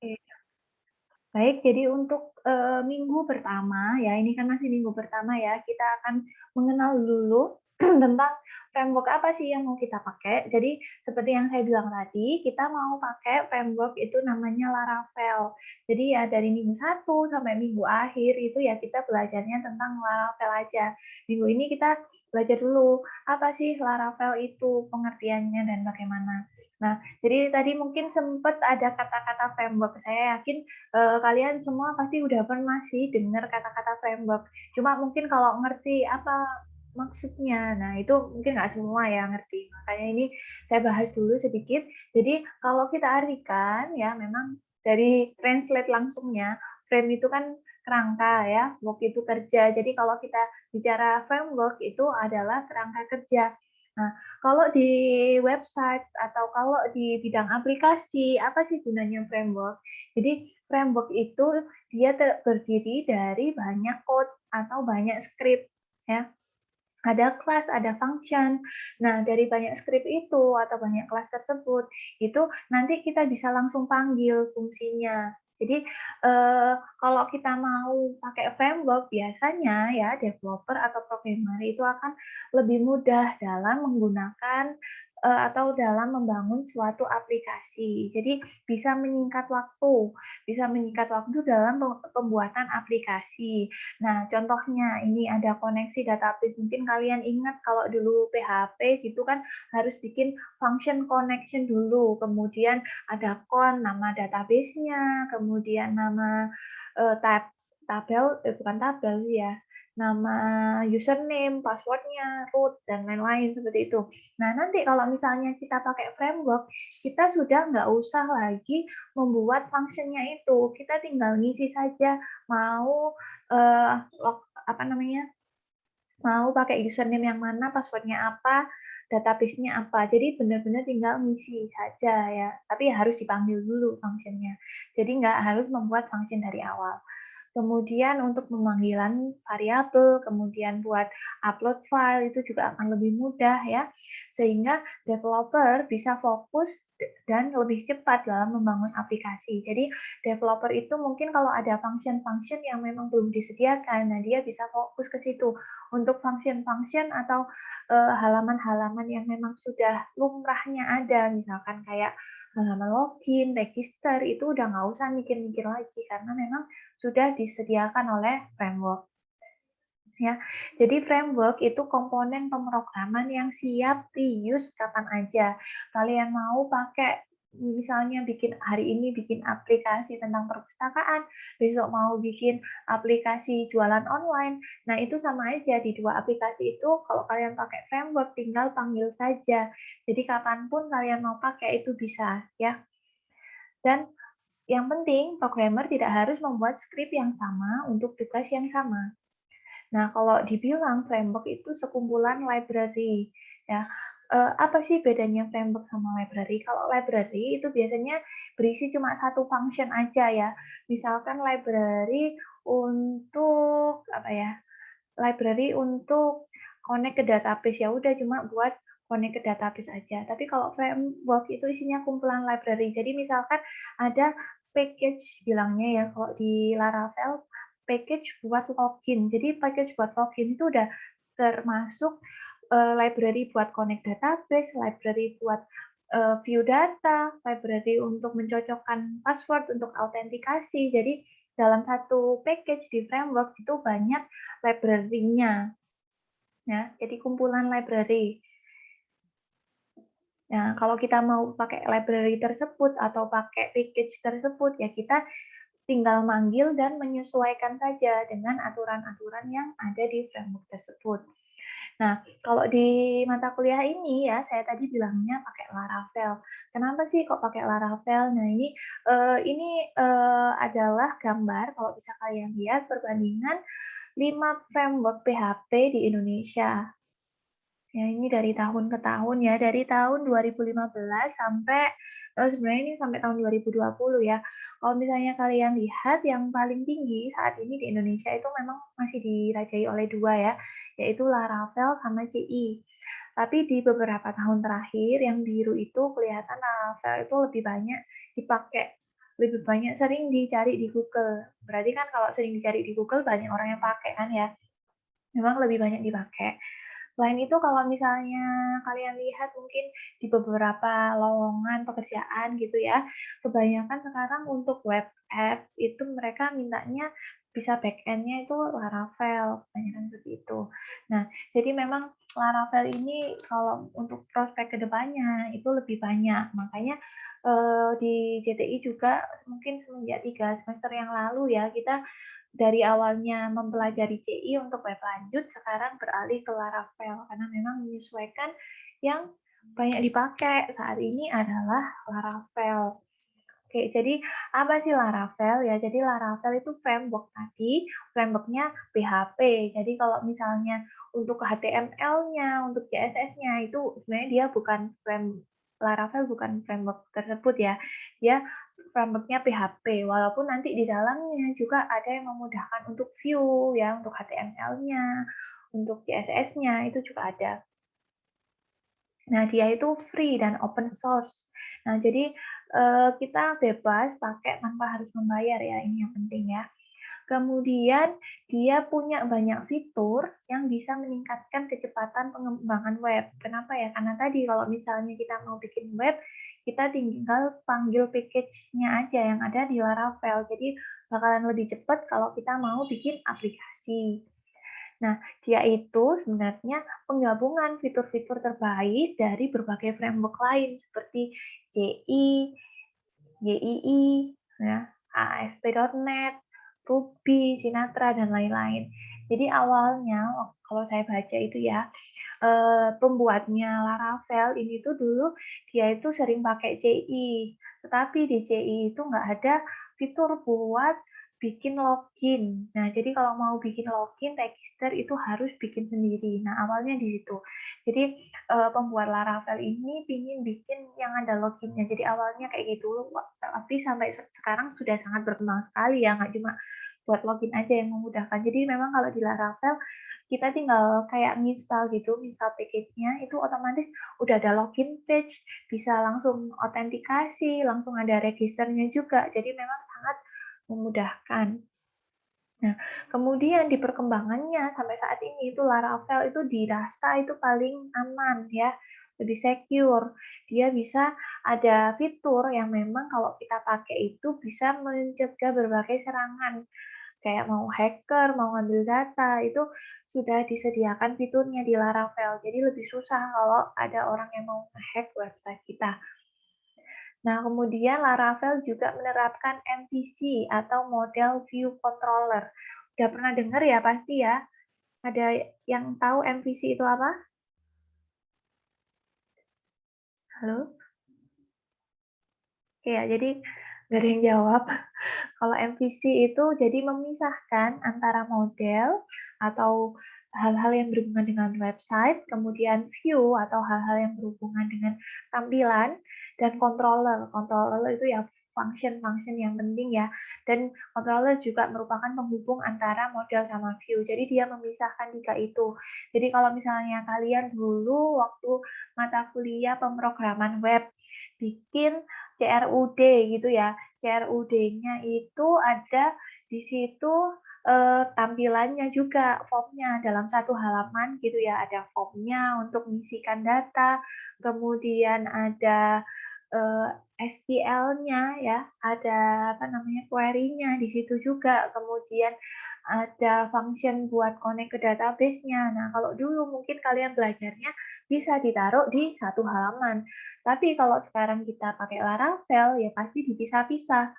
Oke. Baik, jadi untuk, minggu pertama ya, ini kan masih minggu pertama ya, kita akan mengenal dulu tentang framework apa sih yang mau kita pakai. Jadi seperti yang saya bilang tadi, kita mau pakai framework itu namanya Laravel. Jadi ya dari minggu 1 sampai minggu akhir itu ya kita belajarnya tentang Laravel aja. Minggu ini kita belajar dulu, apa sih Laravel itu, pengertiannya dan bagaimana. Nah, jadi tadi mungkin sempat ada kata-kata framework, saya yakin kalian semua pasti udah pernah sih dengar kata-kata framework. Cuma mungkin kalau ngerti apa maksudnya, nah itu mungkin nggak semua ya ngerti. Makanya ini saya bahas dulu sedikit. Jadi kalau kita artikan ya memang dari translate langsungnya, frame itu kan kerangka ya, work itu kerja. Jadi kalau kita bicara framework itu adalah kerangka kerja. Nah, kalau di website atau kalau di bidang aplikasi, apa sih gunanya framework? Jadi framework itu dia terdiri dari banyak code atau banyak script ya. Ada kelas, ada function. Nah, dari banyak script itu atau banyak kelas tersebut, itu nanti kita bisa langsung panggil fungsinya. Jadi, kalau kita mau pakai framework, biasanya ya developer atau programmer itu akan lebih mudah dalam menggunakan, atau dalam membangun suatu aplikasi. Jadi bisa menyingkat waktu dalam pembuatan aplikasi. Nah, contohnya ini ada koneksi database. Mungkin kalian ingat kalau dulu PHP gitu kan harus bikin function connection dulu, kemudian ada nama database-nya, kemudian nama bukan tabel ya, nama username, password-nya, root, dan lain-lain seperti itu. Nah, nanti kalau misalnya kita pakai framework, kita sudah nggak usah lagi membuat function-nya itu. Kita tinggal ngisi saja mau eee, apa namanya, mau pakai username yang mana, password-nya apa, database-nya apa. Jadi benar-benar tinggal ngisi saja ya, tapi harus dipanggil dulu function-nya. Jadi nggak harus membuat function dari awal. Kemudian untuk pemanggilan variabel, kemudian buat upload file itu juga akan lebih mudah ya, sehingga developer bisa fokus dan lebih cepat dalam membangun aplikasi. Jadi developer itu mungkin kalau ada function-function yang memang belum disediakan, nah dia bisa fokus ke situ. Untuk function-function atau halaman-halaman yang memang sudah lumrahnya ada, misalkan kayak halaman login, register, itu udah nggak usah mikir-mikir lagi karena memang sudah disediakan oleh framework. Ya, jadi framework itu komponen pemrograman yang siap reuse kapan aja. Kalian mau pakai misalnya bikin hari ini bikin aplikasi tentang perpustakaan, besok mau bikin aplikasi jualan online. Nah, itu sama aja di dua aplikasi itu kalau kalian pakai framework tinggal panggil saja. Jadi kapanpun kalian mau pakai itu bisa ya. Dan yang penting programmer tidak harus membuat script yang sama untuk tugas yang sama. Nah, kalau dibilang framework itu sekumpulan library, ya. Apa sih bedanya framework sama library? Kalau library itu biasanya berisi cuma satu function aja ya. Misalkan library untuk apa ya? Library untuk connect ke database, ya udah cuma buat connect ke database aja. Tapi kalau framework itu isinya kumpulan library. Jadi misalkan ada package bilangnya ya, kalau di Laravel package buat login. Jadi package buat login itu udah termasuk library buat connect database, library buat view data, library untuk mencocokkan password untuk autentikasi. Jadi dalam satu package di framework itu banyak library-nya, ya. Jadi kumpulan library. Nah, kalau kita mau pakai library tersebut atau pakai package tersebut, ya kita tinggal manggil dan menyesuaikan saja dengan aturan-aturan yang ada di framework tersebut. Nah, kalau di mata kuliah ini ya, saya tadi bilangnya pakai Laravel. Kenapa sih kok pakai Laravel? Nah, ini adalah gambar kalau bisa kalian lihat perbandingan 5 framework PHP di Indonesia. Ya, ini dari tahun ke tahun ya, dari tahun 2015 sampai sebenarnya ini sampai tahun 2020 ya. Kalau misalnya kalian lihat yang paling tinggi saat ini di Indonesia itu memang masih dirajai oleh 2 ya, yaitu Laravel sama CI. Tapi di beberapa tahun terakhir yang biru itu kelihatan Laravel itu lebih banyak dipakai, lebih banyak sering dicari di Google. Berarti kan kalau sering dicari di Google banyak orang yang pakai kan ya. Memang lebih banyak dipakai. Selain itu kalau misalnya kalian lihat mungkin di beberapa lowongan pekerjaan gitu ya, kebanyakan sekarang untuk web app itu mereka mintanya bisa back-end-nya itu Laravel, kebanyakan seperti itu. Nah, jadi memang Laravel ini kalau untuk prospek kedepannya itu lebih banyak. Makanya di JTI juga mungkin semenjak 3 semester yang lalu ya, kita dari awalnya mempelajari CI untuk web lanjut, sekarang beralih ke Laravel karena memang menyesuaikan yang banyak dipakai saat ini adalah Laravel. Oke, jadi apa sih Laravel ya? Jadi Laravel itu framework tadi, frameworknya PHP. Jadi kalau misalnya untuk HTML-nya, untuk CSS-nya itu sebenarnya dia bukan Laravel bukan framework tersebut ya. Dia frameworknya PHP, walaupun nanti di dalamnya juga ada yang memudahkan untuk view ya, untuk HTML-nya, untuk CSS-nya itu juga ada. Nah, dia itu free dan open source. Nah, jadi kita bebas pakai tanpa harus membayar ya, ini yang penting ya. Kemudian dia punya banyak fitur yang bisa meningkatkan kecepatan pengembangan web. Kenapa ya? Karena tadi kalau misalnya kita mau bikin web, kita tinggal panggil package-nya aja yang ada di Laravel. Jadi bakalan lebih cepat kalau kita mau bikin aplikasi. Nah, dia itu sebenarnya penggabungan fitur-fitur terbaik dari berbagai framework lain seperti CI, GII, ya, ASP.NET, Ruby, Sinatra, dan lain-lain. Jadi awalnya, kalau saya baca itu ya, pembuatnya Laravel ini tuh dulu dia itu sering pakai CI, tetapi di CI itu nggak ada fitur buat bikin login. Nah, jadi kalau mau bikin login, register itu harus bikin sendiri. Nah, awalnya di situ. Jadi pembuat Laravel ini pingin bikin yang ada loginnya. Jadi awalnya kayak gitu, tapi sampai sekarang sudah sangat berkembang sekali ya, nggak cuma buat login aja yang memudahkan. Jadi memang kalau di Laravel kita tinggal kayak nginstal gitu, install package-nya itu otomatis udah ada login page, bisa langsung autentikasi, langsung ada registernya juga. Jadi memang sangat memudahkan. Nah, kemudian di perkembangannya sampai saat ini itu Laravel itu dirasa itu paling aman ya, lebih secure. Dia bisa ada fitur yang memang kalau kita pakai itu bisa mencegah berbagai serangan. Kayak mau hacker, mau ngambil data, itu sudah disediakan fiturnya di Laravel. Jadi lebih susah kalau ada orang yang mau nge-hack website kita. Nah, kemudian Laravel juga menerapkan MVC atau model view controller. Udah pernah dengar ya pasti ya? Ada yang tahu MVC itu apa? Halo? Oke ya, jadi nggak ada yang jawab. Kalau MVC itu jadi memisahkan antara model atau hal-hal yang berhubungan dengan website, kemudian view atau hal-hal yang berhubungan dengan tampilan, dan controller. Controller itu ya function-function yang penting ya. Dan controller juga merupakan penghubung antara model sama view. Jadi dia memisahkan tiga itu. Jadi kalau misalnya kalian dulu waktu mata kuliah pemrograman web bikin CRUD gitu ya. CRUD-nya itu ada di situ tampilannya juga, formnya dalam satu halaman gitu ya. Ada formnya untuk mengisikan data, kemudian ada SQL-nya ya, ada apa namanya query-nya di situ juga, kemudian ada function buat connect ke database-nya. Nah, kalau dulu mungkin kalian belajarnya bisa ditaruh di satu halaman. Tapi kalau sekarang kita pakai Laravel, ya pasti dipisah-pisah.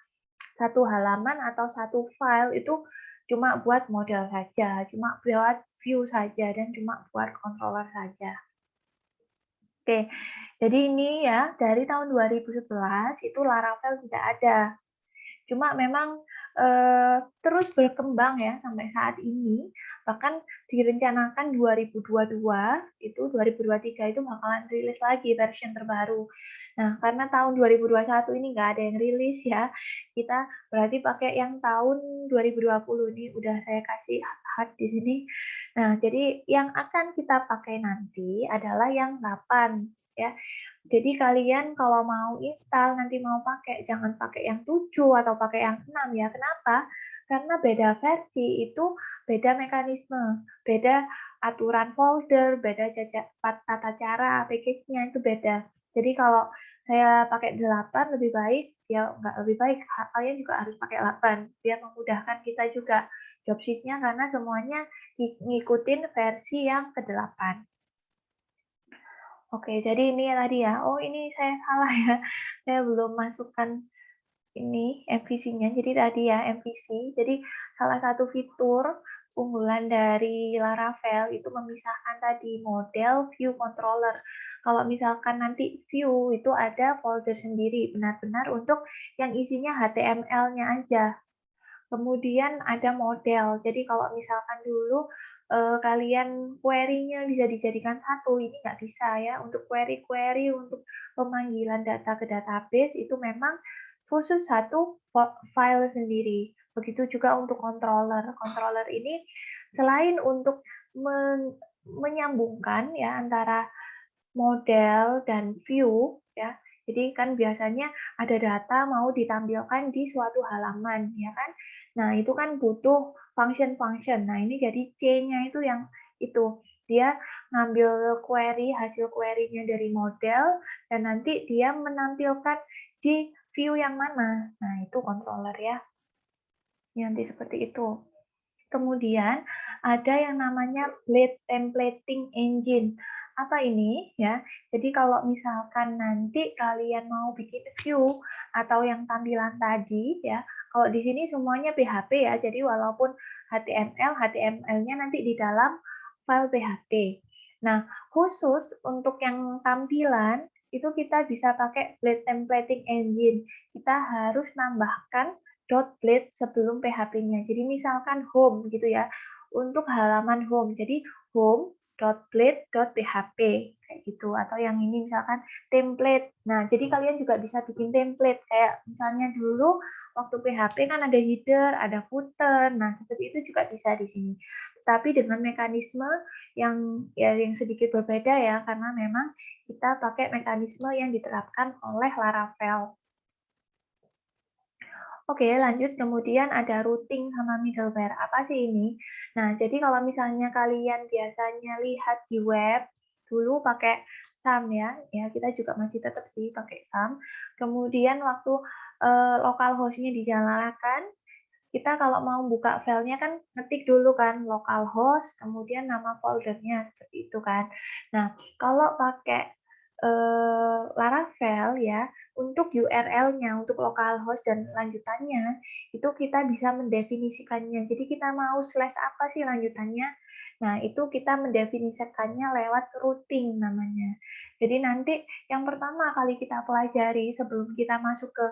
Satu halaman atau satu file itu cuma buat model saja, cuma buat view saja, dan cuma buat controller saja. Oke, jadi ini ya dari tahun 2011 itu Laravel tidak ada. Cuma memang terus berkembang ya sampai saat ini. Bahkan direncanakan 2022 itu 2023 itu bakalan rilis lagi versi terbaru. Nah, karena tahun 2021 ini nggak ada yang rilis ya, kita berarti pakai yang tahun 2020 ini udah saya kasih hard di sini. Nah, jadi yang akan kita pakai nanti adalah yang 8. ya. Jadi kalian kalau mau install, nanti mau pakai, jangan pakai yang 7 atau pakai yang 6 ya. Kenapa? Karena beda versi itu beda mekanisme, beda aturan folder, beda tata cara package-nya itu beda. Jadi kalau saya pakai 8 lebih baik, ya nggak lebih baik, kalian juga harus pakai 8 biar memudahkan kita juga job sheet-nya karena semuanya ngikutin versi yang ke-8. Oke, jadi ini tadi ya. Oh, ini saya salah ya. Saya belum masukkan ini MVC-nya. Jadi tadi ya MVC. Jadi salah satu fitur unggulan dari Laravel itu memisahkan tadi model, view, controller. Kalau misalkan nanti view itu ada folder sendiri, benar-benar untuk yang isinya HTML-nya aja. Kemudian ada model. Jadi kalau misalkan dulu kalian query-nya bisa dijadikan satu, ini nggak bisa ya. Untuk query-query untuk pemanggilan data ke database itu memang khusus satu file sendiri. Begitu juga untuk controller. Controller ini selain untuk menyambungkan ya antara model dan view ya. Jadi kan biasanya ada data mau ditampilkan di suatu halaman ya kan. Nah, itu kan butuh function-function. Nah, ini jadi C-nya itu yang itu. Dia ngambil query, hasil query-nya dari model dan nanti dia menampilkan di view yang mana. Nah, itu controller ya. Nanti seperti itu. Kemudian ada yang namanya Blade Templating Engine. Apa ini ya? Jadi kalau misalkan nanti kalian mau bikin view atau yang tampilan tadi ya, kalau di sini semuanya PHP ya. Jadi walaupun HTML, HTML-nya nanti di dalam file PHP. Nah, khusus untuk yang tampilan itu kita bisa pakai Blade Templating Engine. Kita harus nambahkan .blade sebelum PHP-nya. Jadi misalkan home gitu ya, untuk halaman home. Jadi home.blade.php kayak gitu. Atau yang ini misalkan template. Nah, jadi kalian juga bisa bikin template kayak misalnya dulu waktu PHP kan ada header, ada footer. Nah, seperti itu juga bisa di sini. Tapi dengan mekanisme yang yang sedikit berbeda ya, karena memang kita pakai mekanisme yang diterapkan oleh Laravel. Oke, lanjut kemudian ada routing sama middleware. Apa sih ini? Nah, jadi kalau misalnya kalian biasanya lihat di web, dulu pakai SAM ya, kita juga masih tetap sih pakai SAM. Kemudian waktu localhost-nya dinyalakan, kita kalau mau buka filenya kan ngetik dulu kan localhost, kemudian nama foldernya seperti itu kan. Nah, kalau pakai Laravel ya, untuk URL-nya, untuk localhost dan lanjutannya, itu kita bisa mendefinisikannya. Jadi kita mau slash apa sih lanjutannya? Nah, itu kita mendefinisikannya lewat routing namanya. Jadi nanti yang pertama kali kita pelajari sebelum kita masuk ke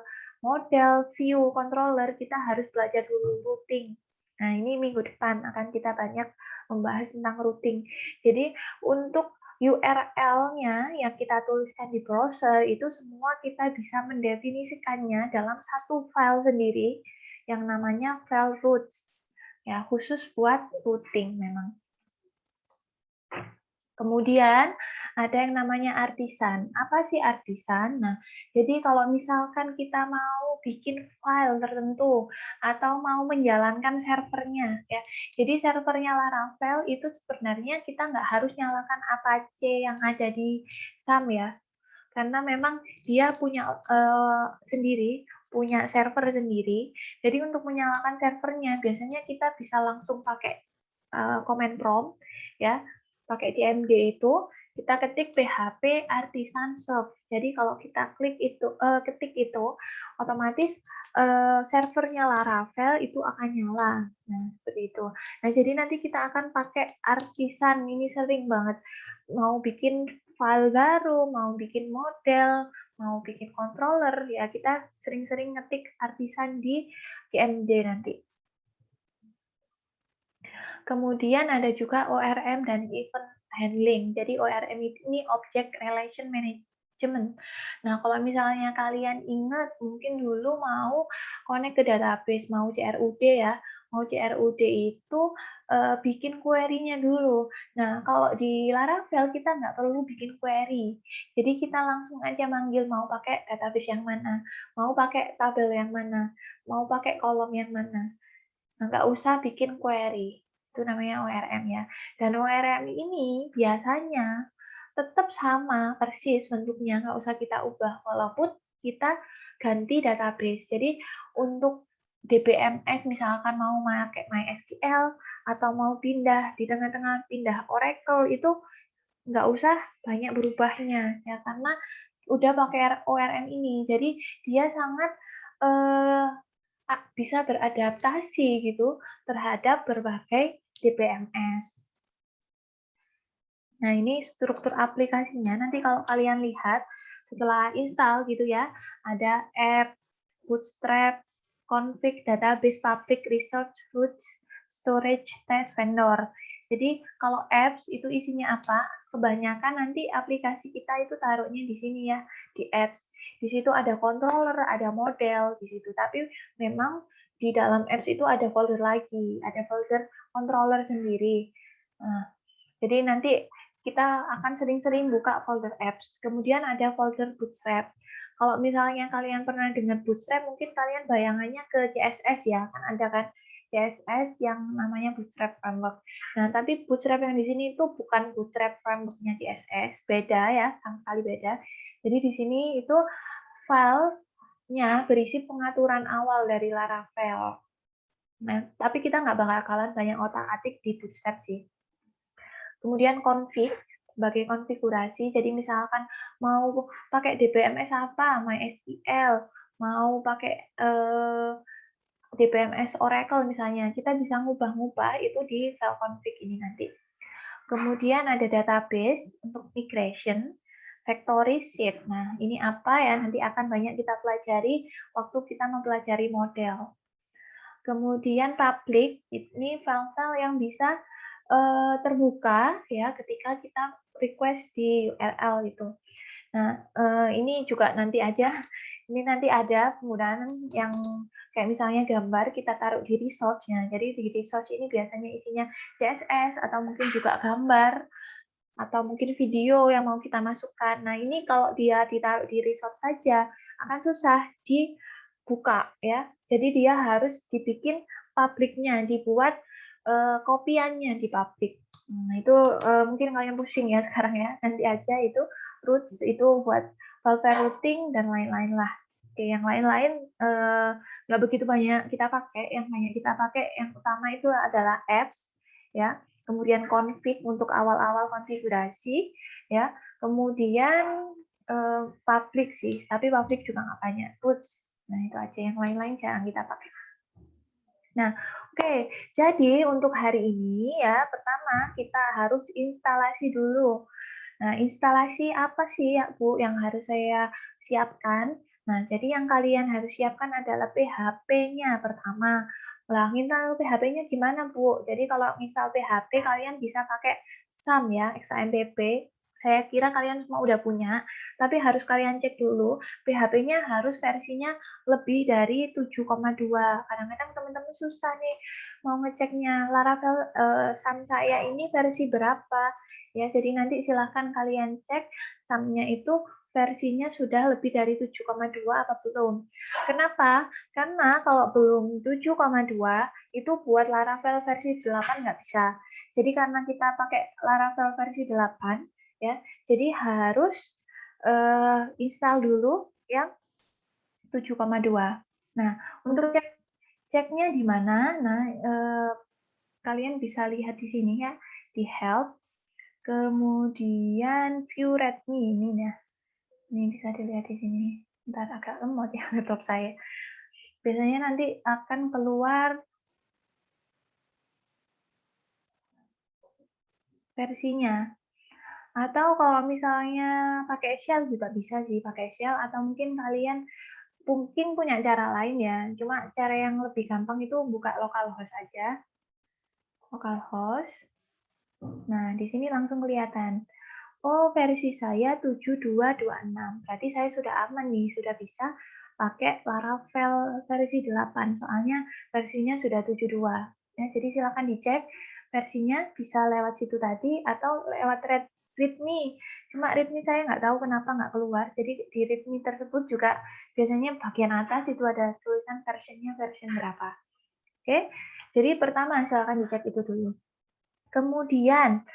model, view, controller, kita harus belajar dulu routing. Nah, ini minggu depan akan kita banyak membahas tentang routing. Jadi, untuk URL-nya yang kita tuliskan di browser, itu semua kita bisa mendefinisikannya dalam satu file sendiri yang namanya file routes. Ya, khusus buat routing memang. Kemudian ada yang namanya artisan. Apa sih artisan? Nah, jadi kalau misalkan kita mau bikin file tertentu atau mau menjalankan servernya, ya. Jadi servernya Laravel itu sebenarnya kita nggak harus nyalakan Apache yang ada di SAM ya, karena memang dia punya sendiri, punya server sendiri. Jadi untuk menyalakan servernya biasanya kita bisa langsung pakai command prompt ya, pakai CMD itu kita ketik PHP artisan serve. Jadi kalau kita ketik itu otomatis servernya Laravel itu akan nyala. Nah, seperti itu. Nah, jadi nanti kita akan pakai artisan. Ini sering banget mau bikin file baru, mau bikin model, mau bikin controller, ya kita sering-sering ngetik artisan di CMD nanti. Kemudian ada juga ORM dan event handling. Jadi ORM ini Object Relation Management. Nah, kalau misalnya kalian ingat, mungkin dulu mau connect ke database, mau CRUD ya, mau CRUD itu bikin query-nya dulu. Nah, kalau di Laravel kita nggak perlu bikin query. Jadi kita langsung aja manggil mau pakai database yang mana, mau pakai tabel yang mana, mau pakai kolom yang mana. Nah, nggak usah bikin query. Itu namanya ORM ya. Dan ORM ini biasanya tetap sama persis bentuknya, nggak usah kita ubah walaupun kita ganti database. Jadi untuk DBMS misalkan mau pakai MySQL atau mau pindah di tengah-tengah pindah Oracle itu nggak usah banyak berubahnya ya karena udah pakai ORM ini. Jadi dia sangat eh, bisa beradaptasi gitu terhadap berbagai DBMS. Nah, ini struktur aplikasinya. Nanti kalau kalian lihat setelah install gitu ya, ada app, bootstrap, config, database, public, research, roots, storage, test, vendor. Jadi kalau apps itu isinya apa? Kebanyakan nanti aplikasi kita itu taruhnya di sini ya, di apps. Di situ ada controller, ada model di situ. Tapi memang di dalam apps itu ada folder lagi, ada folder controller sendiri. Nah, jadi nanti kita akan sering-sering buka folder apps. Kemudian ada folder bootstrap. Kalau misalnya kalian pernah dengar bootstrap, mungkin kalian bayangannya ke CSS ya, kan ada kan CSS yang namanya bootstrap framework. Nah, tapi bootstrap yang di sini itu bukan bootstrap frameworknya CSS, beda ya, sama sekali beda. Jadi di sini itu filenya berisi pengaturan awal dari Laravel. Nah, tapi kita nggak bakalan banyak otak-atik di bootstrap sih. Kemudian config sebagai konfigurasi. Jadi misalkan mau pakai DBMS apa, MySQL, mau pakai DBMS Oracle misalnya, kita bisa ngubah-ngubah itu di file config ini nanti. Kemudian ada database untuk migration, factory sheet. Nah, ini apa ya? Nanti akan banyak kita pelajari waktu kita mempelajari model. Kemudian public, ini file-file yang bisa terbuka ya ketika kita request di URL itu. Nah, ini juga nanti aja, ini nanti ada penggunaan yang kayak misalnya gambar kita taruh di resource-nya. Jadi di resource ini biasanya isinya CSS atau mungkin juga gambar atau mungkin video yang mau kita masukkan. Nah, ini kalau dia ditaruh di resource saja akan susah dibuka ya. Jadi dia harus dibikin publiknya, dibuat kopiannya di publik. Nah, itu mungkin kalian pusing ya sekarang ya. Nanti aja itu roots itu buat file routing dan lain-lain lah. Oke, yang lain-lain nggak begitu banyak kita pakai. Yang banyak kita pakai yang utama itu adalah apps ya. Kemudian config untuk awal-awal konfigurasi ya. Kemudian public sih, tapi public juga nggak banyak. Roots. Nah, itu aja. Yang lain-lain jarang kita pakai. Nah, oke. Jadi untuk hari ini ya, pertama kita harus instalasi dulu. Nah, instalasi apa sih ya, Bu, yang harus saya siapkan? Nah, jadi yang kalian harus siapkan adalah PHP-nya pertama. Lah, install PHP-nya gimana, Bu? Jadi kalau install PHP, kalian bisa pakai SAM ya, XAMPP. Saya kira kalian semua udah punya, tapi harus kalian cek dulu, PHP-nya harus versinya lebih dari 7,2. Kadang-kadang teman-teman susah nih mau ngeceknya Laravel SAM saya ini versi berapa. Ya, jadi nanti silahkan kalian cek SAM-nya itu versinya sudah lebih dari 7,2 apa belum. Kenapa? Karena kalau belum 7,2 itu buat Laravel versi 8 nggak bisa. Jadi karena kita pakai Laravel versi 8, ya, jadi harus install dulu yang 7,2. Nah, untuk ceknya di mana? Nah, kalian bisa lihat di sini ya, di help. Kemudian view readme ini ya. Ini bisa dilihat di sini. Bentar, agak lemot ya laptop saya. Biasanya nanti akan keluar versinya. Atau kalau misalnya pakai shell juga bisa sih, pakai shell atau mungkin kalian mungkin punya cara lain ya. Cuma cara yang lebih gampang itu buka localhost aja. Localhost. Nah, di sini langsung kelihatan. Oh, versi saya 7226. Berarti saya sudah aman nih, sudah bisa pakai Laravel versi 8, soalnya versinya sudah 72. Ya, jadi silakan dicek versinya bisa lewat situ tadi atau lewat README. Cuma README saya nggak tahu kenapa nggak keluar. Jadi di README tersebut juga biasanya bagian atas itu ada tulisan versionnya version berapa. Oke, jadi pertama silakan dicek itu dulu. Kemudian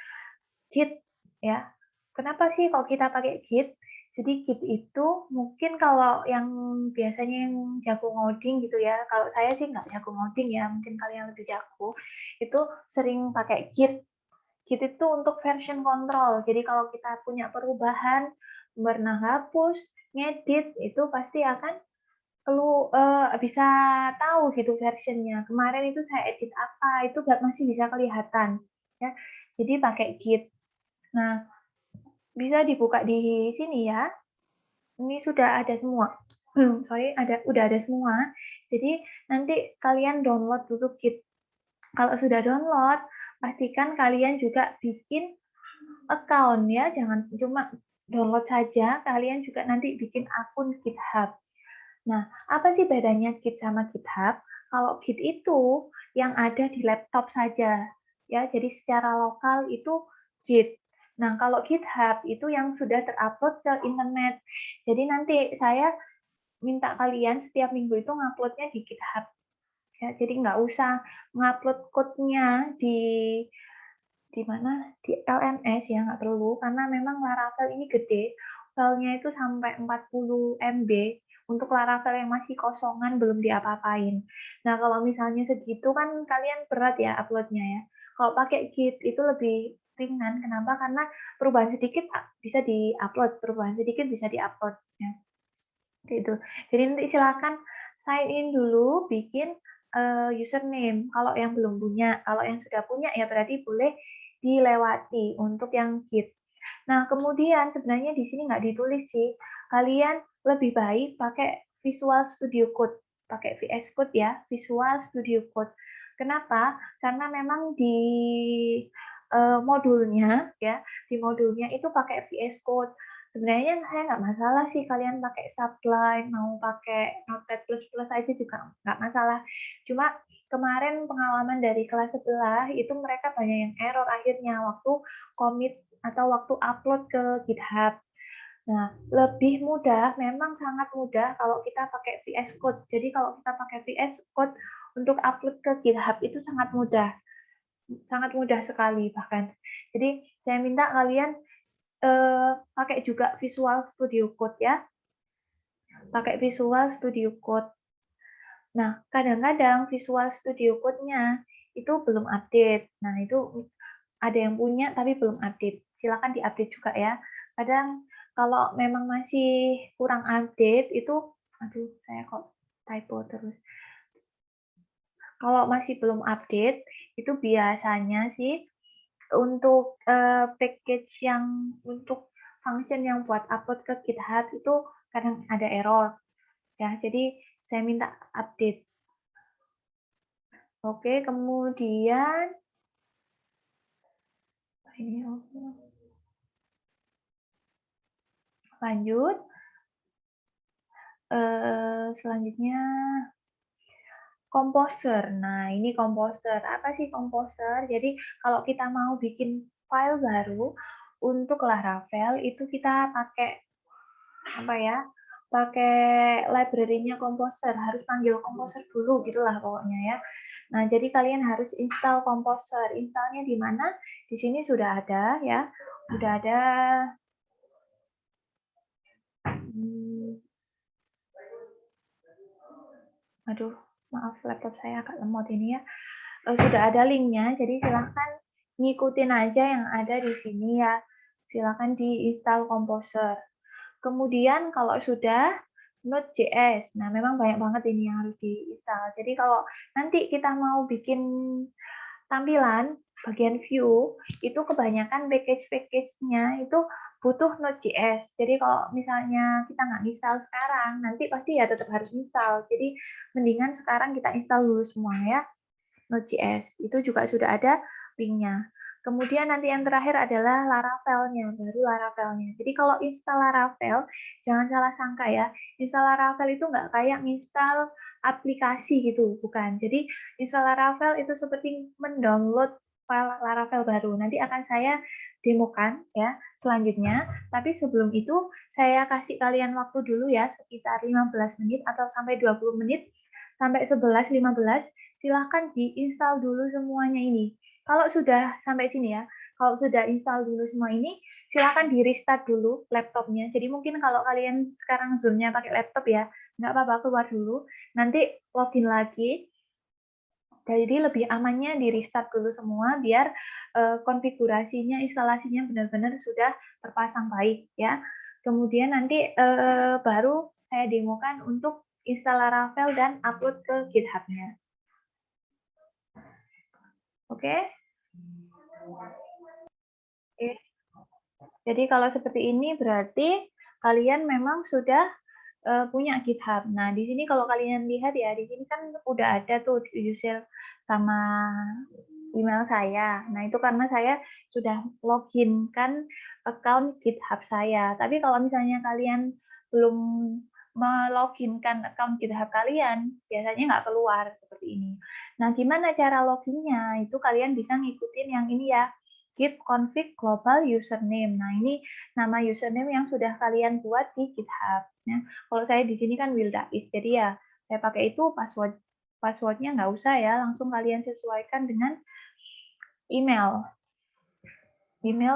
Git ya. Kenapa sih kalau kita pakai Git? Jadi Git itu mungkin kalau yang biasanya yang jago ngoding gitu ya, kalau saya sih nggak jago ngoding ya, mungkin kalian lebih jago, itu sering pakai Git. Git itu untuk version control. Jadi kalau kita punya perubahan, pernah hapus, ngedit, itu pasti akan bisa tahu gitu versionnya. Kemarin itu saya edit apa, itu masih bisa kelihatan. Ya. Jadi pakai Git. Nah, bisa dibuka di sini ya. Ini sudah ada semua. Udah ada semua. Jadi nanti kalian download dulu Git. Kalau sudah download, pastikan kalian juga bikin account ya, jangan cuma download saja, kalian juga nanti bikin akun GitHub. Nah, apa sih bedanya Git sama GitHub? Kalau Git itu yang ada di laptop saja, ya. Jadi secara lokal itu Git. Nah, kalau GitHub itu yang sudah terupload ke internet. Jadi nanti saya minta kalian setiap minggu itu nguploadnya di GitHub. Ya, jadi nggak usah ngupload code-nya di mana di LMS ya, nggak perlu karena memang Laravel ini gede, filenya itu sampai 40 MB. Untuk Laravel yang masih kosongan belum diapa-apain. Nah, kalau misalnya segitu kan kalian berat ya uploadnya ya. Kalau pakai Git itu lebih ringan. Kenapa? Karena perubahan sedikit bisa di-upload, perubahan sedikit bisa di-upload ya. Gitu. Jadi nanti silakan sign in dulu, bikin username kalau yang belum punya. Kalau yang sudah punya ya berarti boleh dilewati untuk yang Git. Nah, kemudian sebenarnya di sini nggak ditulis sih. Kalian lebih baik pakai Visual Studio Code. Pakai VS Code ya, Visual Studio Code. Kenapa? Karena memang di modulnya ya, di modulnya itu pakai VS Code. Sebenarnya saya nggak masalah sih kalian pakai Sublime, mau pakai Notepad++ aja juga nggak masalah. Cuma kemarin pengalaman dari kelas sebelah itu mereka banyak yang error akhirnya waktu commit atau waktu upload ke GitHub. Nah, lebih mudah, memang sangat mudah kalau kita pakai VS Code. Jadi kalau kita pakai VS Code untuk upload ke GitHub itu sangat mudah sekali bahkan. Jadi saya minta kalian pakai juga Visual Studio Code ya. Pakai Visual Studio Code. Nah, kadang-kadang Visual Studio Code-nya itu belum update. Nah, itu ada yang punya tapi belum update. Silakan diupdate juga ya. Kadang kalau memang masih kurang update itu, aduh saya kok typo terus. Kalau masih belum update, itu biasanya sih untuk package yang untuk function yang buat upload ke GitHub itu kadang ada error. Ya, jadi saya minta update. Oke, kemudian ini lanjut. Selanjutnya Composer. Nah, ini Composer. Apa sih Composer? Jadi, kalau kita mau bikin file baru untuk Laravel, itu kita pakai apa ya? Pakai library-nya Composer. Harus panggil Composer dulu, gitulah pokoknya ya. Nah, jadi kalian harus install Composer. Installnya di mana? Di sini sudah ada ya. Sudah ada. Aduh, maaf laptop saya agak lemot ini ya. Sudah ada linknya, jadi silahkan ngikutin aja yang ada di sini ya. Silahkan diinstal Composer. Kemudian kalau sudah Node.js, nah memang banyak banget ini yang harus diinstal. Jadi kalau nanti kita mau bikin tampilan bagian view, itu kebanyakan package-package-nya itu butuh Node.js. Jadi kalau misalnya kita nggak install sekarang, nanti pasti ya tetap harus install. Jadi mendingan sekarang kita install dulu semua ya. Node.js. Itu juga sudah ada linknya. Kemudian nanti yang terakhir adalah Laravel-nya, baru Laravel-nya. Jadi kalau install Laravel, jangan salah sangka ya, install Laravel itu nggak kayak install aplikasi gitu, bukan. Jadi install Laravel itu seperti mendownload file Laravel baru. Nanti akan saya demokan ya selanjutnya. Tapi sebelum itu saya kasih kalian waktu dulu ya sekitar 15 menit atau sampai 20 menit sampai 11.15. Silahkan diinstal dulu semuanya ini. Kalau sudah sampai sini ya, kalau sudah install dulu semua ini, silahkan di restart dulu laptopnya. Jadi mungkin kalau kalian sekarang Zoom-nya pakai laptop ya, nggak apa-apa keluar dulu. Nanti login lagi. Jadi lebih amannya di restart dulu semua biar konfigurasinya, instalasinya benar-benar sudah terpasang baik ya. Kemudian nanti baru saya demokan untuk install Laravel dan upload ke GitHub-nya. Oke? Oke. Jadi kalau seperti ini berarti kalian memang sudah punya GitHub. Nah, di sini kalau kalian lihat ya, di sini kan udah ada tuh user sama email saya. Nah, itu karena saya sudah login kan account GitHub saya. Tapi kalau misalnya kalian belum meloginkan account GitHub kalian, biasanya nggak keluar seperti ini. Nah, gimana cara loginnya? Itu kalian bisa ngikutin yang ini ya, git config global username. Nah, ini nama username yang sudah kalian buat di GitHub. Ya. Kalau saya di sini kan Wildais, jadi ya saya pakai itu passwordnya nggak usah ya, langsung kalian sesuaikan dengan email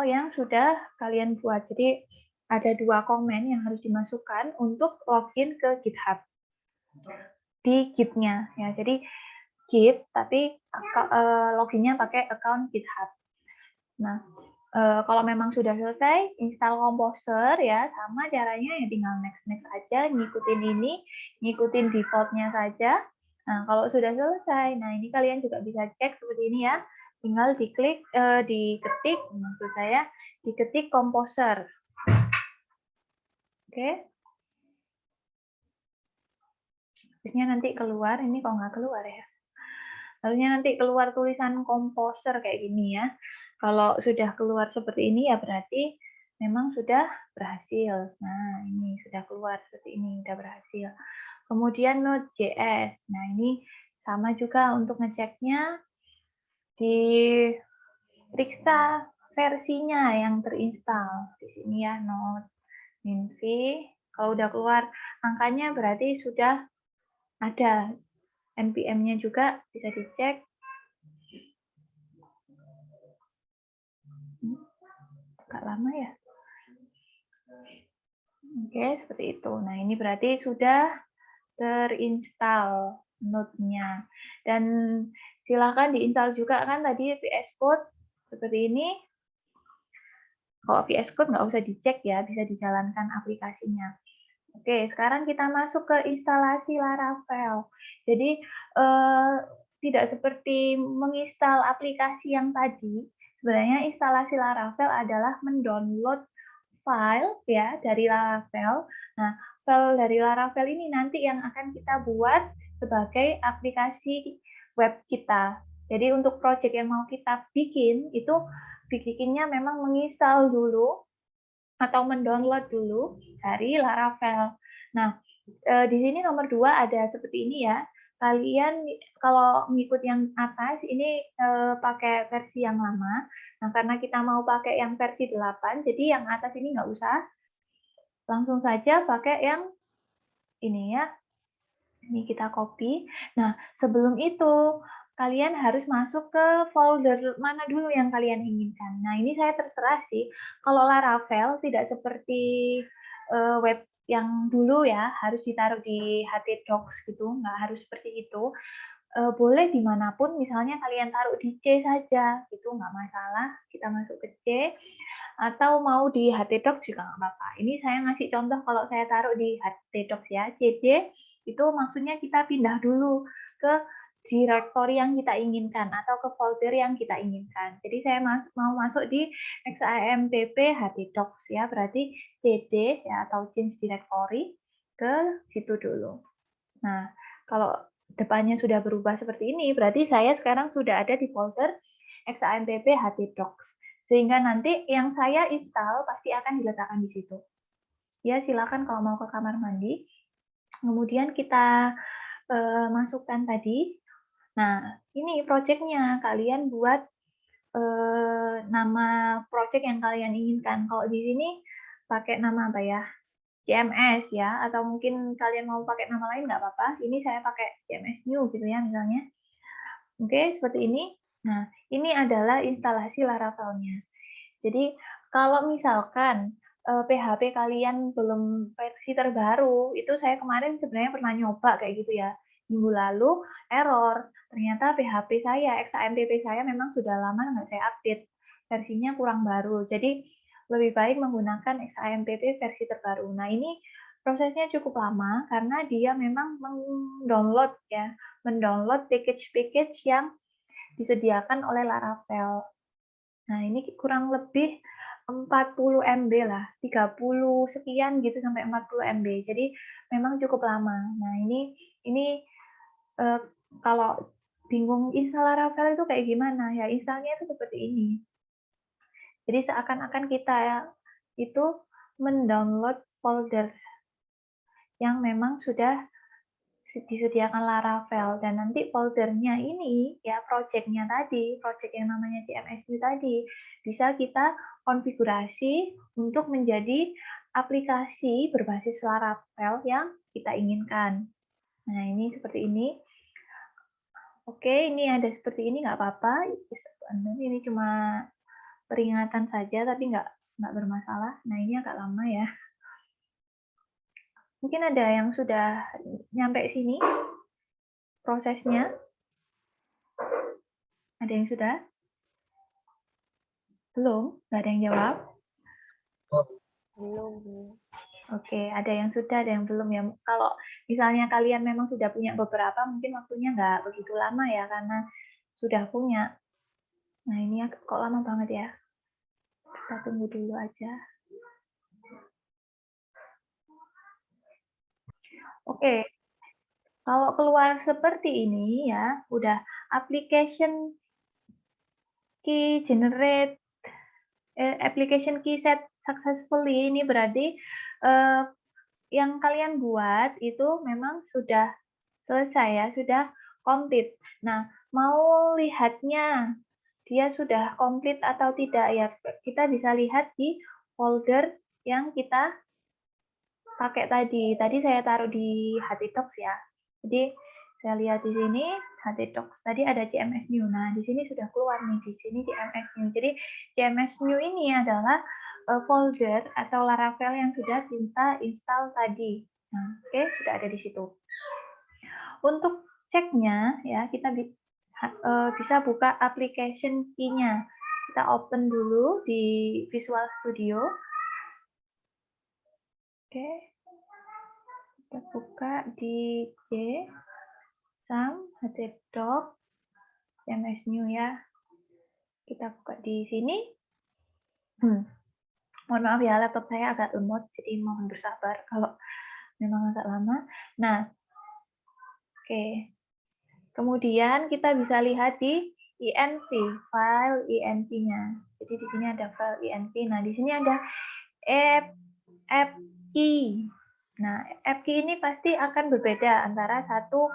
yang sudah kalian buat. Jadi ada 2 komen yang harus dimasukkan untuk login ke GitHub di Git-nya ya. Jadi Git tapi loginnya pakai account GitHub. Nah, kalau memang sudah selesai, install Composer ya, sama caranya ya tinggal next aja, ngikutin ini, ngikutin default-nya saja. Nah, kalau sudah selesai, nah ini kalian juga bisa cek seperti ini ya, tinggal diketik, maksud saya, diketik Composer. Oke. Harusnya nanti keluar, ini kok nggak keluar ya. Harusnya nanti keluar tulisan Composer kayak gini ya. Kalau sudah keluar seperti ini ya berarti memang sudah berhasil. Nah, ini sudah keluar seperti ini, sudah berhasil. Kemudian Node.js. Nah, ini sama juga untuk ngeceknya diperiksa versinya yang terinstal. Di sini ya Node minv. Kalau udah keluar angkanya berarti sudah ada. NPM-nya juga bisa dicek. Agak lama ya. Oke, seperti itu. Nah, ini berarti sudah terinstall Node-nya. Dan silakan diinstal juga kan tadi VS Code seperti ini. Kalau VS Code nggak usah dicek ya, bisa dijalankan aplikasinya. Oke, sekarang kita masuk ke instalasi Laravel. Jadi, tidak seperti menginstal aplikasi yang tadi, sebenarnya instalasi Laravel adalah mendownload file ya dari Laravel. Nah, file dari Laravel ini nanti yang akan kita buat sebagai aplikasi web kita. Jadi untuk project yang mau kita bikin itu bikinnya memang menginstal dulu atau mendownload dulu dari Laravel. Nah, di sini nomor 2 ada seperti ini ya. Kalian kalau mengikut yang atas ini pakai versi yang lama. Nah, karena kita mau pakai yang versi 8, jadi yang atas ini nggak usah. Langsung saja pakai yang ini ya. Ini kita copy. Nah, sebelum itu kalian harus masuk ke folder mana dulu yang kalian inginkan. Nah, ini saya terserah sih. Kalau Laravel tidak seperti web yang dulu ya, harus ditaruh di htdocs gitu, nggak harus seperti itu. Boleh dimanapun, misalnya kalian taruh di C saja, itu nggak masalah. Kita masuk ke C, atau mau di htdocs juga nggak apa-apa. Ini saya ngasih contoh kalau saya taruh di htdocs ya, cd, itu maksudnya kita pindah dulu ke directory yang kita inginkan atau ke folder yang kita inginkan. Jadi saya mau masuk di xampp htdocs ya, berarti cd ya atau change directory ke situ dulu. Nah, kalau depannya sudah berubah seperti ini, berarti saya sekarang sudah ada di folder XAMPP htdocs. Sehingga nanti yang saya install pasti akan diletakkan di situ. Ya, silakan kalau mau ke kamar mandi. Kemudian kita masukkan tadi. Nah, ini project-nya. Kalian buat nama project yang kalian inginkan. Kalau di sini pakai nama apa ya? CMS ya, atau mungkin kalian mau pakai nama lain nggak apa-apa. Ini saya pakai CMS New gitu ya misalnya. Oke, seperti ini. Nah, ini adalah instalasi Laravel-nya. Jadi, kalau misalkan PHP kalian belum versi terbaru, itu saya kemarin sebenarnya pernah nyoba kayak gitu ya. Minggu lalu error. Ternyata PHP saya, XAMPP saya memang sudah lama nggak saya update. Versinya kurang baru. Jadi, lebih baik menggunakan XAMPP versi terbaru. Nah, ini prosesnya cukup lama karena dia memang mendownload ya, mendownload package-package yang disediakan oleh Laravel. Nah, ini kurang lebih 40 MB lah, 30 sekian gitu sampai 40 MB. Jadi memang cukup lama. Nah, ini kalau bingung install Laravel itu kayak gimana ya, installnya itu seperti ini. Jadi seakan-akan kita itu mendownload folder yang memang sudah disediakan Laravel, dan nanti foldernya ini ya project-nya tadi, project yang namanya CMSU tadi bisa kita konfigurasi untuk menjadi aplikasi berbasis Laravel yang kita inginkan. Nah, ini seperti ini. Oke, ini ada seperti ini nggak apa-apa. Ini cuma peringatan saja, tapi nggak bermasalah. Nah, ini agak lama ya. Mungkin ada yang sudah nyampe sini prosesnya. Ada yang sudah? Belum? Nggak ada yang jawab? Belum. Oke, ada yang sudah, ada yang belum ya. Kalau misalnya kalian memang sudah punya beberapa, mungkin waktunya nggak begitu lama ya, karena sudah punya. Nah, ini kok lama banget ya. Kita tunggu dulu aja. Oke, kalau keluar seperti ini ya, udah application key generate, application key set successfully, ini berarti yang kalian buat itu memang sudah selesai ya, sudah komplit. Nah, mau lihatnya dia sudah komplit atau tidak ya, kita bisa lihat di folder yang kita pakai tadi. Tadi saya taruh di htdocs ya. Jadi saya lihat di sini htdocs tadi ada CMS new. Nah, di sini sudah keluar nih, di sini CMS new. Jadi CMS new ini adalah folder atau Laravel yang sudah kita install tadi. Nah, oke, sudah ada di situ. Untuk ceknya ya, kita bisa buka application key-nya. Kita open dulu di Visual Studio. Oke. Kita buka di htdocs CMS new ya. Kita buka di sini. Mohon maaf ya, laptop saya agak lemot, jadi mohon bersabar kalau memang agak lama. Nah, oke. Kemudian kita bisa lihat di env, file env-nya. Jadi di sini ada file env. Nah, di sini ada app key. Nah, app key ini pasti akan berbeda antara satu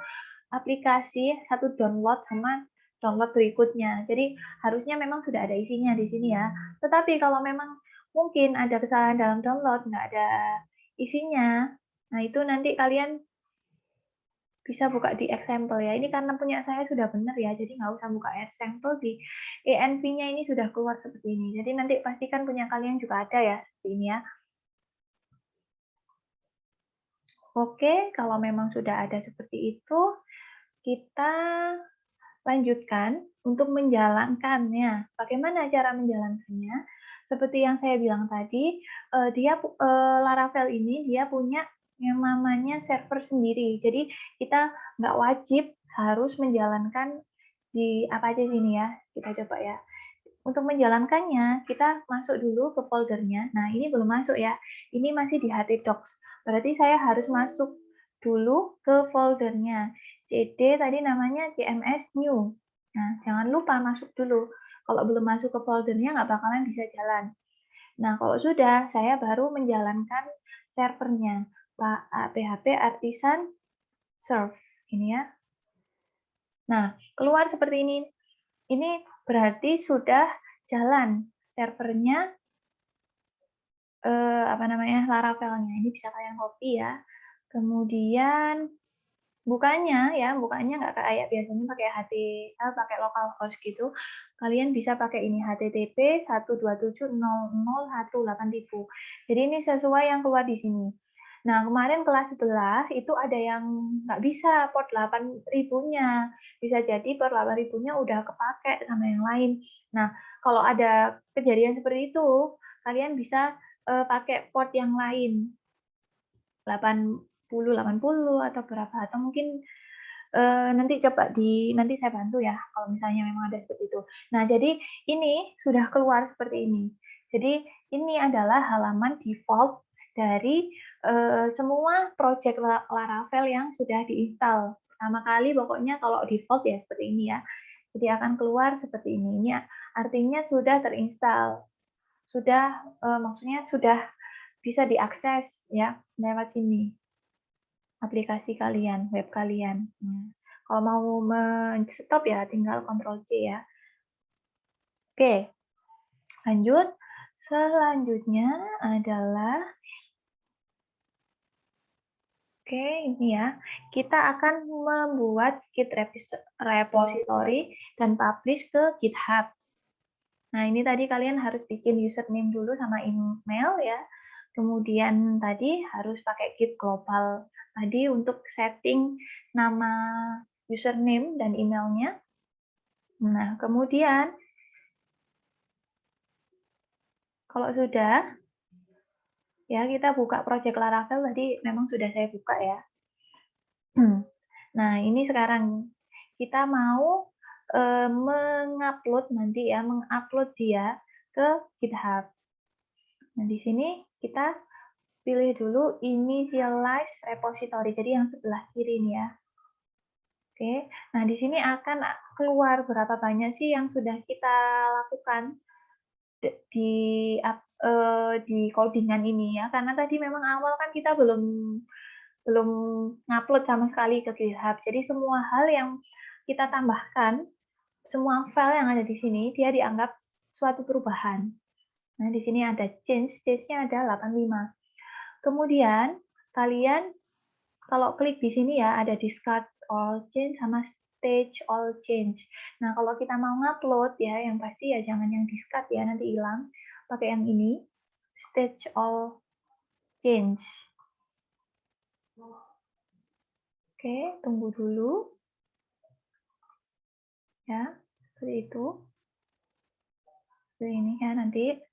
aplikasi, satu download sama download berikutnya. Jadi harusnya memang sudah ada isinya di sini ya. Tetapi kalau memang mungkin ada kesalahan dalam download, nggak ada isinya, nah itu nanti kalian bisa buka di example ya. Ini karena punya saya sudah benar ya, jadi nggak usah buka example, di env-nya ini sudah keluar seperti ini. Jadi nanti pastikan punya kalian juga ada ya, seperti ini ya. Oke, kalau memang sudah ada seperti itu, kita lanjutkan untuk menjalankannya. Bagaimana cara menjalankannya? Seperti yang saya bilang tadi, Laravel ini dia punya yang namanya server sendiri. Jadi kita nggak wajib harus menjalankan di apa aja sini ya. Kita coba ya. Untuk menjalankannya, kita masuk dulu ke foldernya. Nah, ini belum masuk ya. Ini masih di htdocs. Berarti saya harus masuk dulu ke foldernya. CD tadi namanya CMS new. Nah, jangan lupa masuk dulu. Kalau belum masuk ke foldernya nggak bakalan bisa jalan. Nah, kalau sudah, saya baru menjalankan servernya, PHP Artisan Serve. Ini ya. Nah, keluar seperti ini. Ini berarti sudah jalan servernya, apa namanya, Laravelnya. Ini bisa kalian copy ya. Kemudian bukanya nggak kayak biasanya pakai pakai localhost gitu. Kalian bisa pakai ini HTTP 127.00.1.8000. Jadi ini sesuai yang keluar di sini. Nah, kemarin kelas 11 itu ada yang nggak bisa port 8000-nya. Bisa jadi port 8000-nya udah kepake sama yang lain. Nah, kalau ada kejadian seperti itu, kalian bisa pakai port yang lain. 80 atau berapa, atau mungkin nanti nanti saya bantu ya kalau misalnya memang ada seperti itu. Nah, jadi ini sudah keluar seperti ini. Jadi ini adalah halaman default dari semua project Laravel yang sudah diinstal. Pertama kali pokoknya kalau default ya seperti ini ya. Jadi akan keluar seperti ini. Ini artinya sudah terinstal. Maksudnya sudah bisa diakses ya lewat sini aplikasi kalian, web kalian. Kalau mau stop ya tinggal Ctrl C ya. Oke, lanjut. Selanjutnya adalah ini ya. Kita akan membuat Git repository dan publish ke GitHub. Nah, ini tadi kalian harus bikin username dulu sama email ya. Kemudian tadi harus pakai Git global tadi untuk setting nama username dan emailnya. Nah, kemudian kalau sudah, ya kita buka project Laravel tadi memang sudah saya buka ya. Nah, ini sekarang kita mau mengupload nanti ya, mengupload dia ke GitHub. Nah, di sini kita pilih dulu initialize repository, jadi yang sebelah kiri ini ya. Oke, nah di sini akan keluar berapa banyak sih yang sudah kita lakukan di codingan ini ya, karena tadi memang awal kan kita belum ngupload sama sekali ke GitHub. Jadi semua hal yang kita tambahkan, semua file yang ada di sini dia dianggap suatu perubahan. Nah, di sini ada change-nya ada 85. Kemudian kalian kalau klik di sini ya ada discard all change sama stage all change. Nah, kalau kita mau ngupload ya yang pasti ya jangan yang discard ya nanti hilang. Pakai yang ini, stage all change. Oke, tunggu dulu. Ya, seperti itu. Seperti ini ya nanti.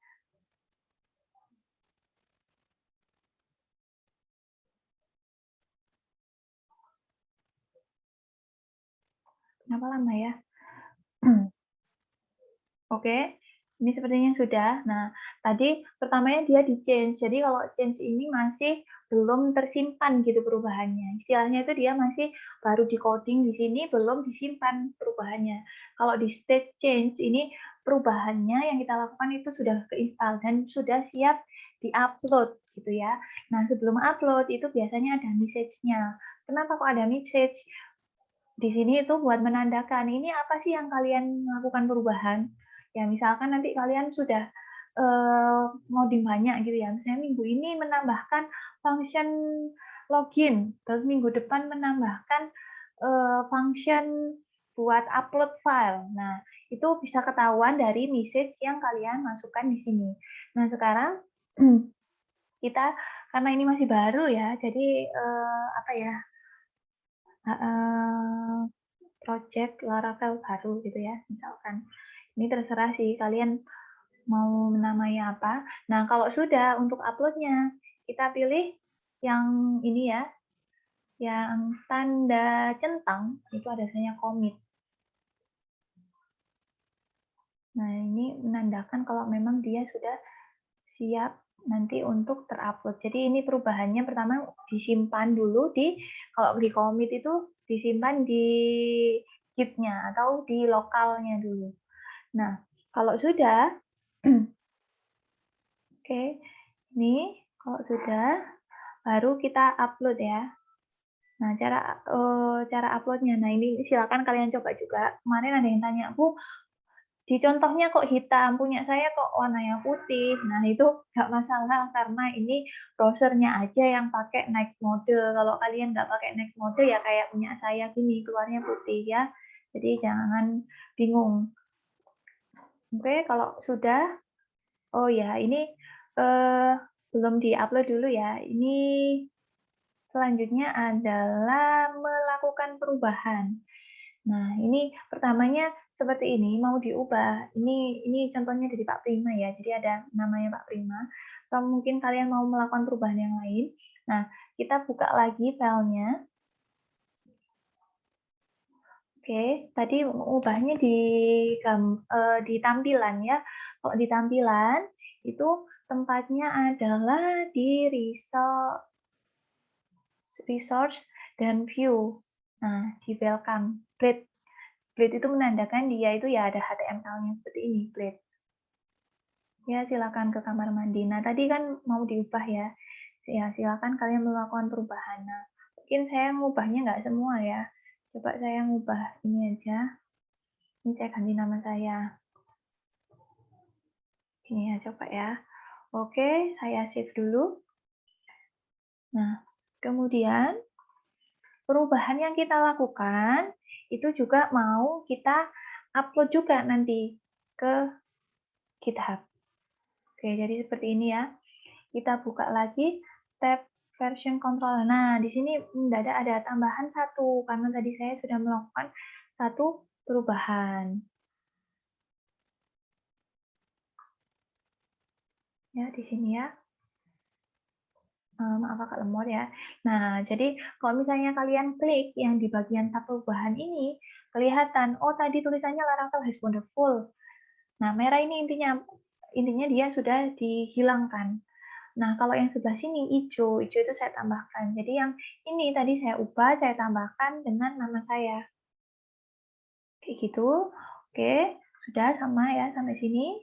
Kenapa lama ya? Oke, ini sepertinya sudah. Nah, tadi pertamanya dia di change. Jadi kalau change ini masih belum tersimpan gitu perubahannya. Istilahnya itu dia masih baru di coding di sini, belum disimpan perubahannya. Kalau di stage change ini perubahannya yang kita lakukan itu sudah keinstall dan sudah siap di-upload gitu ya. Nah, sebelum upload itu biasanya ada message-nya. Kenapa kok ada message? Di sini itu buat menandakan ini apa sih yang kalian lakukan perubahan. Ya, misalkan nanti kalian sudah ngoding banyak gitu ya. Misalnya minggu ini menambahkan function login, terus minggu depan menambahkan function buat upload file. Nah, itu bisa ketahuan dari message yang kalian masukkan di sini. Nah, sekarang kita karena ini masih baru ya, jadi apa ya? Project Laravel baru gitu ya, misalkan. Ini terserah sih kalian mau menamai apa. Nah, kalau sudah untuk uploadnya, kita pilih yang ini ya, yang tanda centang, itu adanya commit. Nah, ini menandakan kalau memang dia sudah siap nanti untuk terupload. Jadi ini perubahannya pertama disimpan dulu kalau di commit itu disimpan di Git-nya atau di lokalnya dulu. Nah, Kalau sudah, oke, ini kalau sudah, baru kita upload ya. Nah, cara uploadnya, nah ini silakan kalian coba juga. Kemarin ada yang tanya, "Bu, di contohnya kok hitam, punya saya kok warnanya putih." Nah, itu nggak masalah karena ini browsernya aja yang pakai night mode. Kalau kalian nggak pakai night mode ya kayak punya saya gini, keluarnya putih ya. Jadi jangan bingung. Oke, kalau sudah, oh ya ini belum di-upload dulu ya. Ini selanjutnya adalah melakukan perubahan. Nah, ini pertamanya seperti ini, mau diubah. Ini contohnya dari Pak Prima ya. Jadi ada namanya Pak Prima. Atau mungkin kalian mau melakukan perubahan yang lain. Nah, kita buka lagi filenya. Oke, tadi ubahnya di tampilan ya. Kalau di tampilan itu tempatnya adalah di resource dan view. Nah, di welcome. Blade. Blade itu menandakan dia itu ya ada HTML-nya seperti ini, blade. Ya, silakan ke kamar mandi. Nah, tadi kan mau diubah ya. Ya, silakan kalian melakukan perubahan. Nah, mungkin saya ngubahnya nggak semua ya. Coba saya ngubah ini aja. Ini saya ganti nama saya. Ini ya, coba ya. Oke, saya save dulu. Nah, kemudian perubahan yang kita lakukan itu juga mau kita upload juga nanti ke GitHub. Oke, jadi seperti ini ya. Kita buka lagi tab version control. Nah, di sini mendadak ada tambahan satu karena tadi saya sudah melakukan satu perubahan. Ya, di sini ya. Maaf agak lemot ya. Nah, jadi kalau misalnya kalian klik yang di bagian tab perubahan ini, kelihatan, oh tadi tulisannya Laravel has wonderful. Nah, merah ini intinya dia sudah dihilangkan. Nah, kalau yang sebelah sini hijau itu saya tambahkan. Jadi yang ini tadi saya ubah, saya tambahkan dengan nama saya. Kayak gitu. Oke, sudah sama ya sampai sini.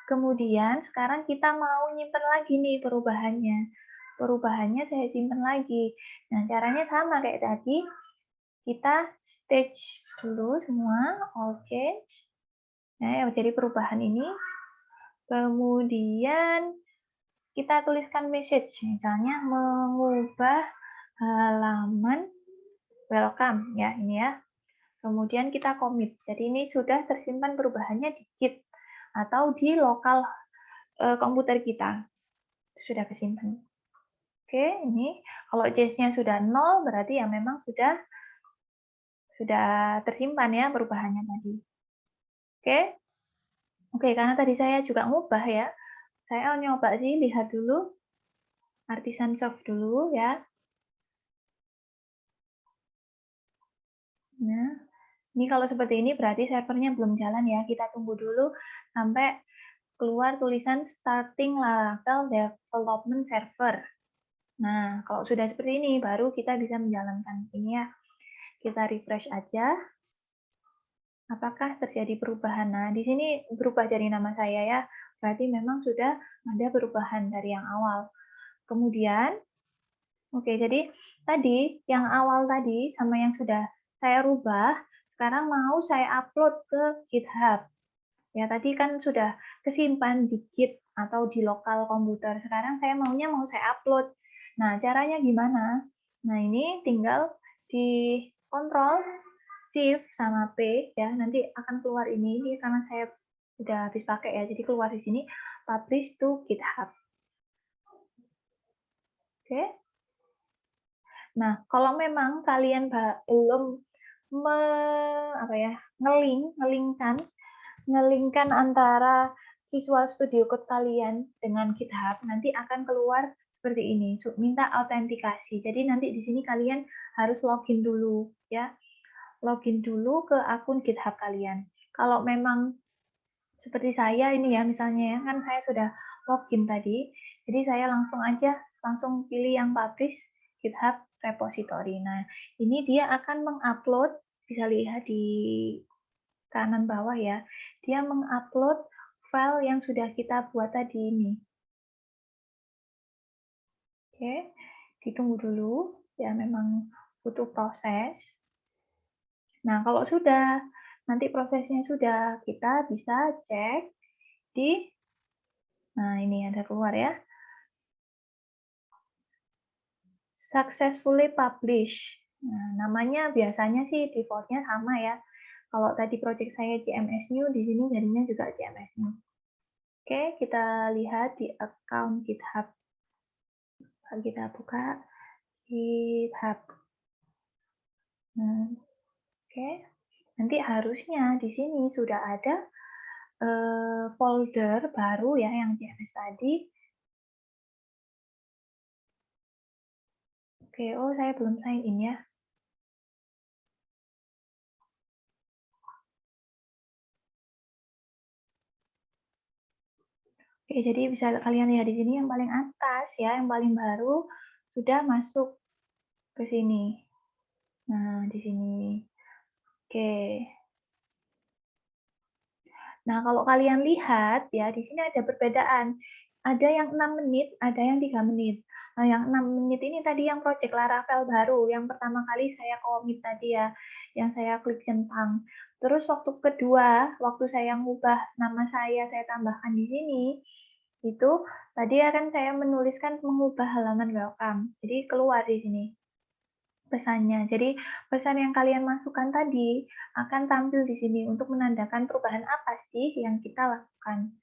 Kemudian sekarang kita mau nyimpen lagi nih perubahannya. Perubahannya saya simpan lagi. Nah, caranya sama kayak tadi. Kita stage dulu semua, all change. Nah, yang jadi perubahan ini. Kemudian kita tuliskan message, misalnya mengubah halaman welcome ya ini ya. Kemudian kita commit. Jadi ini sudah tersimpan perubahannya di Git atau di lokal komputer kita. Sudah kesimpan. Oke, ini kalau change-nya sudah 0 berarti ya memang sudah tersimpan ya perubahannya tadi. Oke. Oke, karena tadi saya juga ngubah ya. Saya nyoba sih lihat dulu Artisan Surf dulu ya. Nah, ini kalau seperti ini berarti servernya belum jalan ya. Kita tunggu dulu sampai keluar tulisan starting Laravel development server. Nah, kalau sudah seperti ini baru kita bisa menjalankan ini ya. Kita refresh aja. Apakah terjadi perubahan? Nah, di sini berubah dari nama saya ya. Berarti memang sudah ada perubahan dari yang awal. Kemudian, oke, jadi tadi yang awal tadi sama yang sudah saya rubah, sekarang mau saya upload ke GitHub. Ya, tadi kan sudah kesimpan di Git atau di lokal komputer. Sekarang saya maunya mau saya upload. Nah, caranya gimana? Nah, ini tinggal di kontrol Shift sama P ya. Nanti akan keluar ini karena saya sudah habis pakai ya. Jadi keluar di sini publish to GitHub. Oke. Nah, kalau memang kalian belum ngelingkan antara Visual Studio Code kalian dengan GitHub, nanti akan keluar seperti ini, minta autentikasi. Jadi nanti di sini kalian harus login dulu ya. Login dulu ke akun GitHub kalian. Kalau memang seperti saya ini ya, misalnya ya, kan saya sudah login tadi, jadi saya langsung pilih yang publish GitHub repository. Nah, ini dia akan mengupload, bisa lihat di kanan bawah ya, dia mengupload file yang sudah kita buat tadi ini. Oke, ditunggu dulu, ya memang butuh proses. Nah, kalau sudah, nanti prosesnya sudah, kita bisa cek di, nah ini ada keluar ya, successfully published. Nah, namanya biasanya sih defaultnya sama ya. Kalau tadi project saya CMS New, di sini jadinya juga CMS New. Oke, kita lihat di account GitHub. Kita buka GitHub. Nah, oke, nanti harusnya di sini sudah ada folder baru ya yang CMS tadi. Oke, oh saya belum sign in ya. Oke, jadi bisa kalian lihat di sini yang paling atas ya, yang paling baru sudah masuk ke sini. Nah, di sini. Oke. Nah, kalau kalian lihat ya, di sini ada perbedaan. Ada yang 6 menit, ada yang 3 menit. Nah, yang 6 menit ini tadi yang project Laravel baru, yang pertama kali saya commit tadi ya, yang saya klik centang. Terus waktu kedua, waktu saya ngubah nama saya tambahkan di sini, itu tadi akan saya menuliskan mengubah halaman welcome. Jadi keluar di sini pesannya. Jadi pesan yang kalian masukkan tadi akan tampil di sini untuk menandakan perubahan apa sih yang kita lakukan.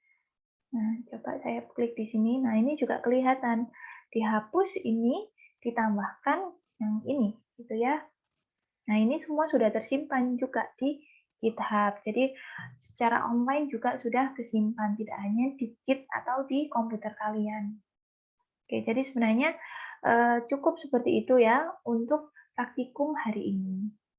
Nah, coba saya klik di sini. Nah, ini juga kelihatan. Dihapus ini, ditambahkan yang ini, gitu ya. Nah, ini semua sudah tersimpan juga di GitHub. Jadi, secara online juga sudah tersimpan, tidak hanya di Git atau di komputer kalian. Oke, jadi sebenarnya cukup seperti itu ya untuk praktikum hari ini.